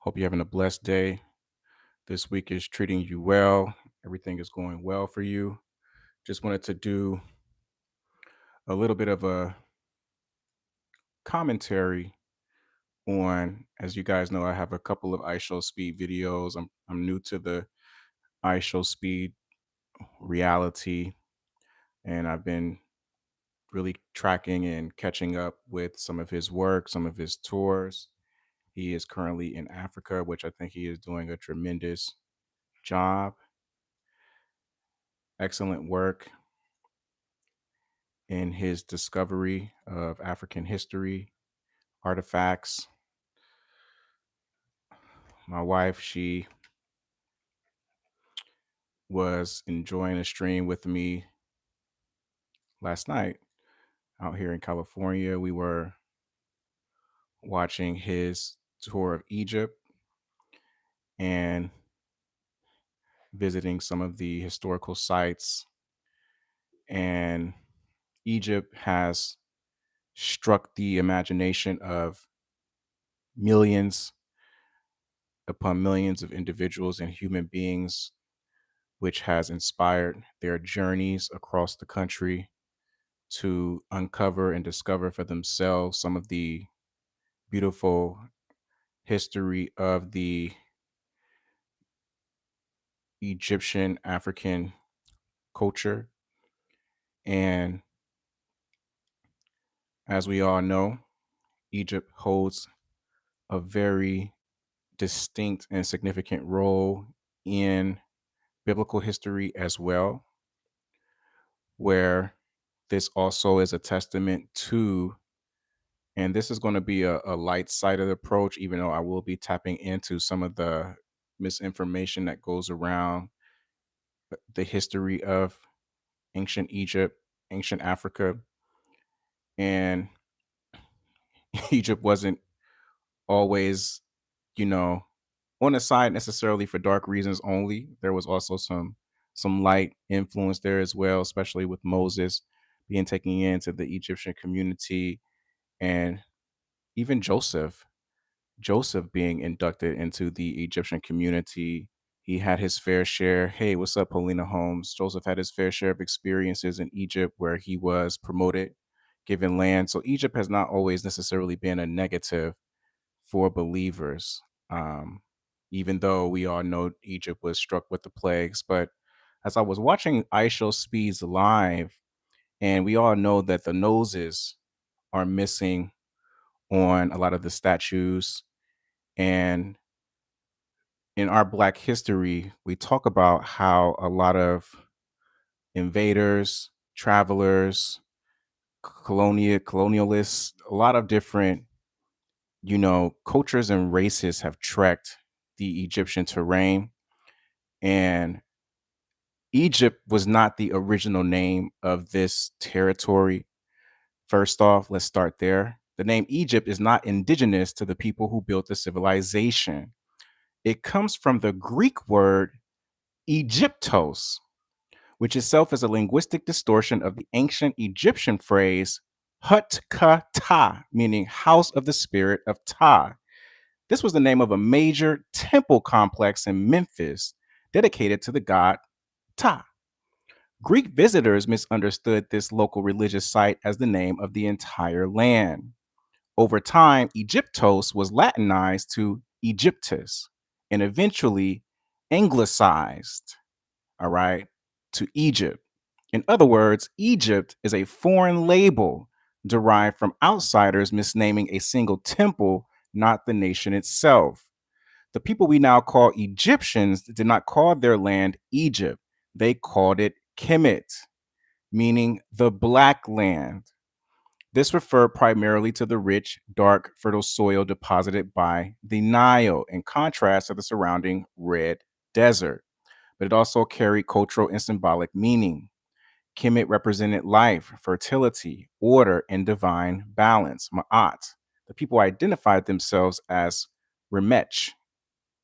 Hope you're having a blessed day. This week is treating you well. Everything is going well for you. Just wanted to do a little bit of a commentary on, as you guys know, I have a couple of ISHOWSPEED videos. I'm new to the ISHOWSPEED reality, and I've been really tracking and catching up with some of his work, some of his tours. He is currently in Africa, which I think he is doing a tremendous job. Excellent work in his discovery of African history, artifacts. My wife, she was enjoying a stream with me last night out here in California. We were watching his tour of Egypt and visiting some of the historical sites. And Egypt has struck the imagination of millions upon millions of individuals and human beings, which has inspired their journeys across the country to uncover and discover for themselves some of the beautiful history of the Egyptian African culture. And as we all know, Egypt holds a very distinct and significant role in biblical history as well, where this also is a testament to, and this is going to be a light sided approach, even though I will be tapping into some of the misinformation that goes around the history of ancient Egypt, ancient Africa. And Egypt wasn't always, you know, on the side necessarily for dark reasons only. There was also some light influence there as well, especially with Moses being taken into the Egyptian community, and even Joseph being inducted into the Egyptian community. He had his fair share. Hey, what's up, Paulina Holmes? Joseph had his fair share of experiences in Egypt where he was promoted, given land. So Egypt has not always necessarily been a negative for believers, even though we all know Egypt was struck with the plagues. But as I was watching ISHO Speeds live, and we all know that the noses are missing on a lot of the statues, and in our Black history, we talk about how a lot of invaders, travelers, colonialists, a lot of different, cultures and races have trekked the Egyptian terrain. And Egypt was not the original name of this territory. First off, let's start there. The name Egypt is not indigenous to the people who built the civilization. It comes from the Greek word Egyptos, which itself is a linguistic distortion of the ancient Egyptian phrase Hut-ka-ta, meaning house of the spirit of Ta. This was the name of a major temple complex in Memphis dedicated to the god Ta. Greek visitors misunderstood this local religious site as the name of the entire land. Over time, Egyptos was Latinized to Egyptus and eventually anglicized, all right, to Egypt. In other words, Egypt is a foreign label derived from outsiders misnaming a single temple, not the nation itself. The people we now call Egyptians did not call their land Egypt. They called it Kemet, meaning the black land. This referred primarily to the rich, dark, fertile soil deposited by the Nile, in contrast to the surrounding red desert. But it also carried cultural and symbolic meaning. Kemet represented life, fertility, order, and divine balance, Ma'at. The people identified themselves as Remech,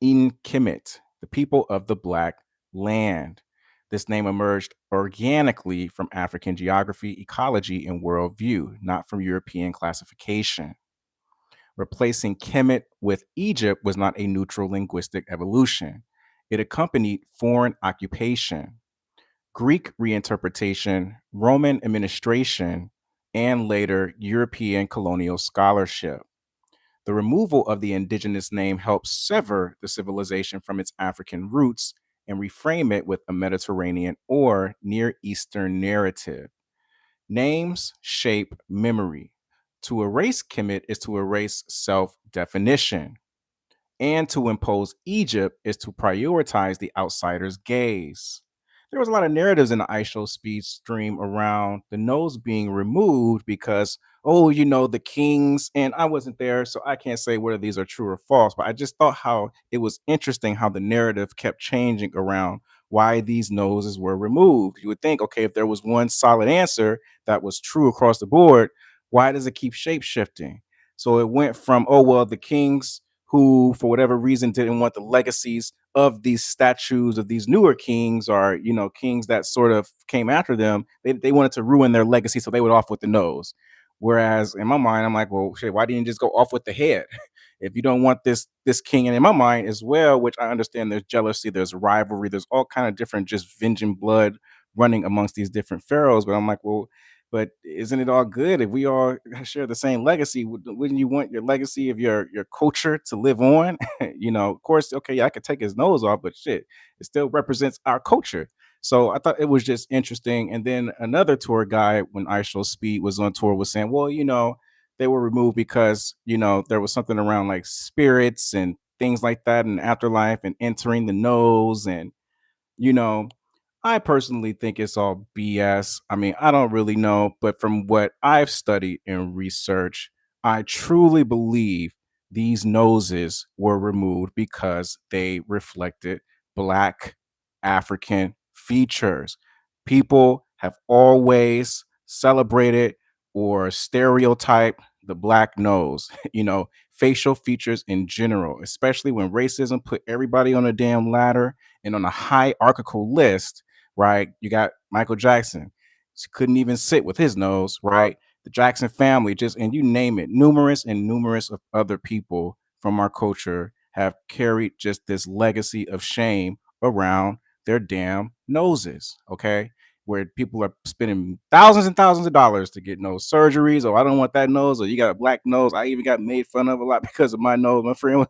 in Kemet, the people of the Black land. This name emerged organically from African geography, ecology, and worldview, not from European classification. Replacing Kemet with Egypt was not a neutral linguistic evolution. It accompanied foreign occupation, Greek reinterpretation, Roman administration, and later European colonial scholarship. The removal of the indigenous name helps sever the civilization from its African roots and reframe it with a Mediterranean or Near Eastern narrative. Names shape memory. To erase Kemet is to erase self definition, and to impose Egypt is to prioritize the outsider's gaze. There was a lot of narratives in the ISHOWSPEED stream around the nose being removed because, oh, the kings, and I wasn't there, so I can't say whether these are true or false, but I just thought how it was interesting how the narrative kept changing around why these noses were removed. You would think, okay, if there was one solid answer that was true across the board, why does it keep shape shifting? So it went from, oh, well, the kings who, for whatever reason, didn't want the legacies of these statues of these newer kings or, kings that sort of came after them. They wanted to ruin their legacy, so they would off with the nose. Whereas in my mind, I'm like, well, shit, why didn't you just go off with the head? If you don't want this king, and in my mind as well, which I understand there's jealousy, there's rivalry, there's all kind of different just vengeance blood running amongst these different pharaohs. But I'm like, well, but isn't it all good if we all share the same legacy? Wouldn't you want your legacy of your culture to live on? Of course, okay, yeah, I could take his nose off, but shit, it still represents our culture. So I thought it was just interesting. And then another tour guide, when I Show Speed was on tour, was saying, well, they were removed because there was something around like spirits and things like that, and afterlife, and entering the nose, and you know I personally think it's all BS. I mean, I don't really know, but from what I've studied and researched, I truly believe these noses were removed because they reflected Black African features. People have always celebrated or stereotyped the Black nose, facial features in general, especially when racism put everybody on a damn ladder and on a hierarchical list, right? You got Michael Jackson. He couldn't even sit with his nose, right? The Jackson family, just and you name it, numerous and numerous of other people from our culture have carried just this legacy of shame around their damn noses, okay? Where people are spending thousands and thousands of dollars to get nose surgeries. Oh, I don't want that nose. Or you got a black nose. I even got made fun of a lot because of my nose. My friend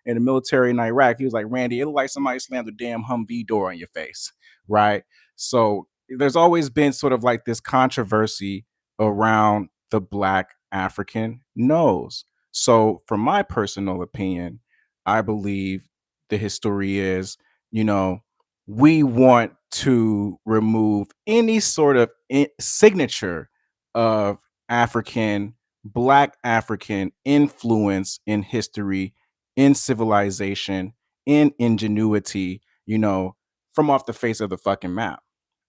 in the military in Iraq, he was like, Randy, it looked like somebody slammed a damn Humvee door on your face, right? So there's always been sort of like this controversy around the Black African nose. So, from my personal opinion, I believe the history is, you know, we want to remove any sort of signature of African, Black African influence in history, in civilization, in ingenuity, from off the face of the fucking map.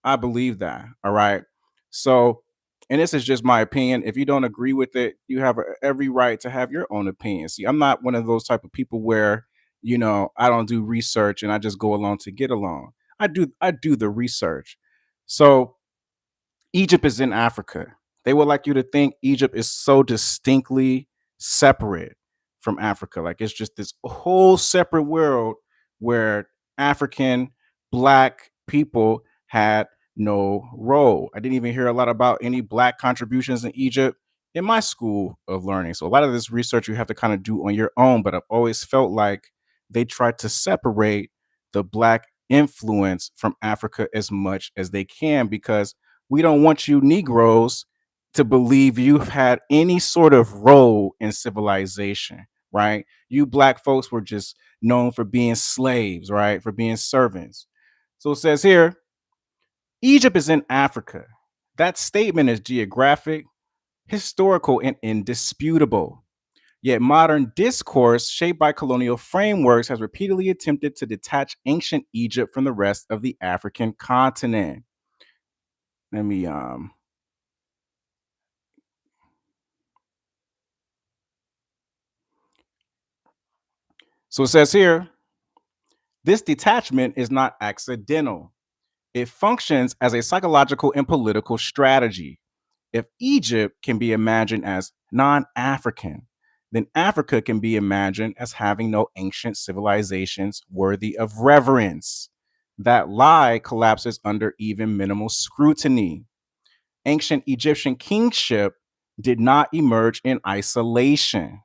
I believe that. All right. So, and this is just my opinion. If you don't agree with it, you have every right to have your own opinion. See, I'm not one of those type of people where, I don't do research and I just go along to get along. I do the research. So, Egypt is in Africa. They would like you to think Egypt is so distinctly separate from Africa. Like it's just this whole separate world where African Black people had no role. I didn't even hear a lot about any Black contributions in Egypt in my school of learning. So a lot of this research you have to kind of do on your own, but I've always felt like they tried to separate the Black influence from Africa as much as they can because we don't want you Negroes to believe you've had any sort of role in civilization, right? You Black folks were just known for being slaves, right? For being servants. So it says here Egypt is in Africa. That statement is geographic, historical, and indisputable. Yet modern discourse, shaped by colonial frameworks, has repeatedly attempted to detach ancient Egypt from the rest of the African continent. Let me So it says here, this detachment is not accidental. It functions as a psychological and political strategy. If Egypt can be imagined as non African, then Africa can be imagined as having no ancient civilizations worthy of reverence. That lie collapses under even minimal scrutiny. Ancient Egyptian kingship did not emerge in isolation.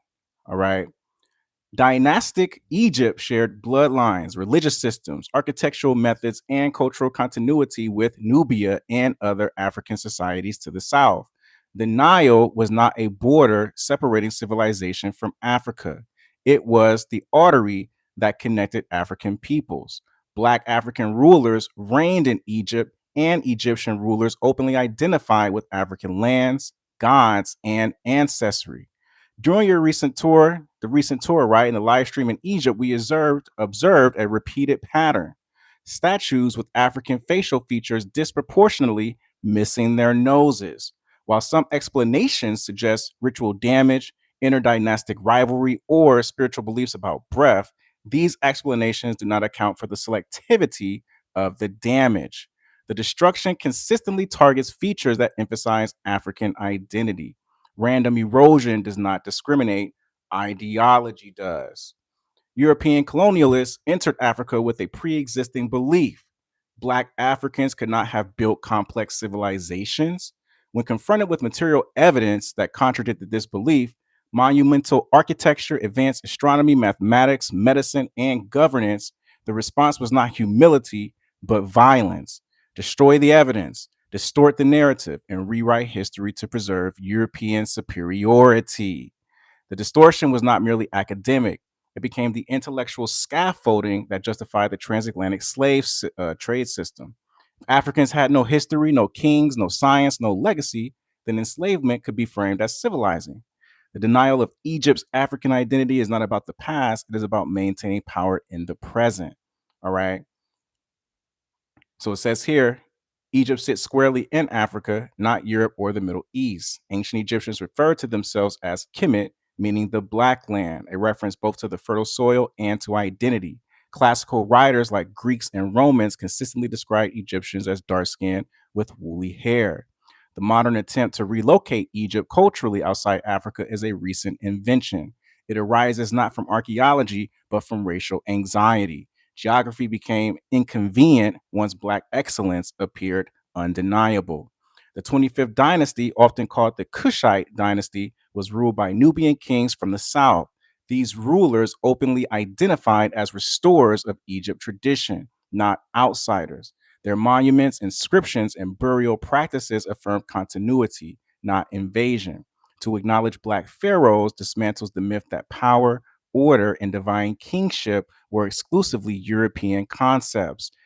All right. Dynastic Egypt shared bloodlines, religious systems, architectural methods, and cultural continuity with Nubia and other African societies to the south. The Nile was not a border separating civilization from Africa, it was the artery that connected African peoples. Black African rulers reigned in Egypt, and Egyptian rulers openly identified with African lands, gods, and ancestry. During your recent tour, right, in the live stream in Egypt, we observed a repeated pattern. Statues with African facial features disproportionately missing their noses. While some explanations suggest ritual damage, interdynastic rivalry, or spiritual beliefs about breath, these explanations do not account for the selectivity of the damage. The destruction consistently targets features that emphasize African identity. Random erosion does not discriminate, ideology does. European colonialists entered Africa with a pre existing belief. Black Africans could not have built complex civilizations. When confronted with material evidence that contradicted this belief, monumental architecture, advanced astronomy, mathematics, medicine, and governance, the response was not humility, but violence. Destroy the evidence, distort the narrative, and rewrite history to preserve European superiority. The distortion was not merely academic, it became the intellectual scaffolding that justified the transatlantic trade system. If Africans had no history, no kings, no science, no legacy, then enslavement could be framed as civilizing. The denial of Egypt's African identity is not about the past, it is about maintaining power in the present. All right. So it says here Egypt sits squarely in Africa, not Europe or the Middle East. Ancient Egyptians referred to themselves as Kemet, meaning the black land, a reference both to the fertile soil and to identity. Classical writers like Greeks and Romans consistently described Egyptians as dark skinned with woolly hair. The modern attempt to relocate Egypt culturally outside Africa is a recent invention. It arises not from archaeology, but from racial anxiety. Geography became inconvenient once Black excellence appeared undeniable. The 25th dynasty, often called the Kushite dynasty, was ruled by Nubian kings from the south. These rulers openly identified as restorers of Egypt tradition, not outsiders. Their monuments, inscriptions, and burial practices affirm continuity, not invasion. To acknowledge Black pharaohs dismantles the myth that power, order, and divine kingship were exclusively European concepts.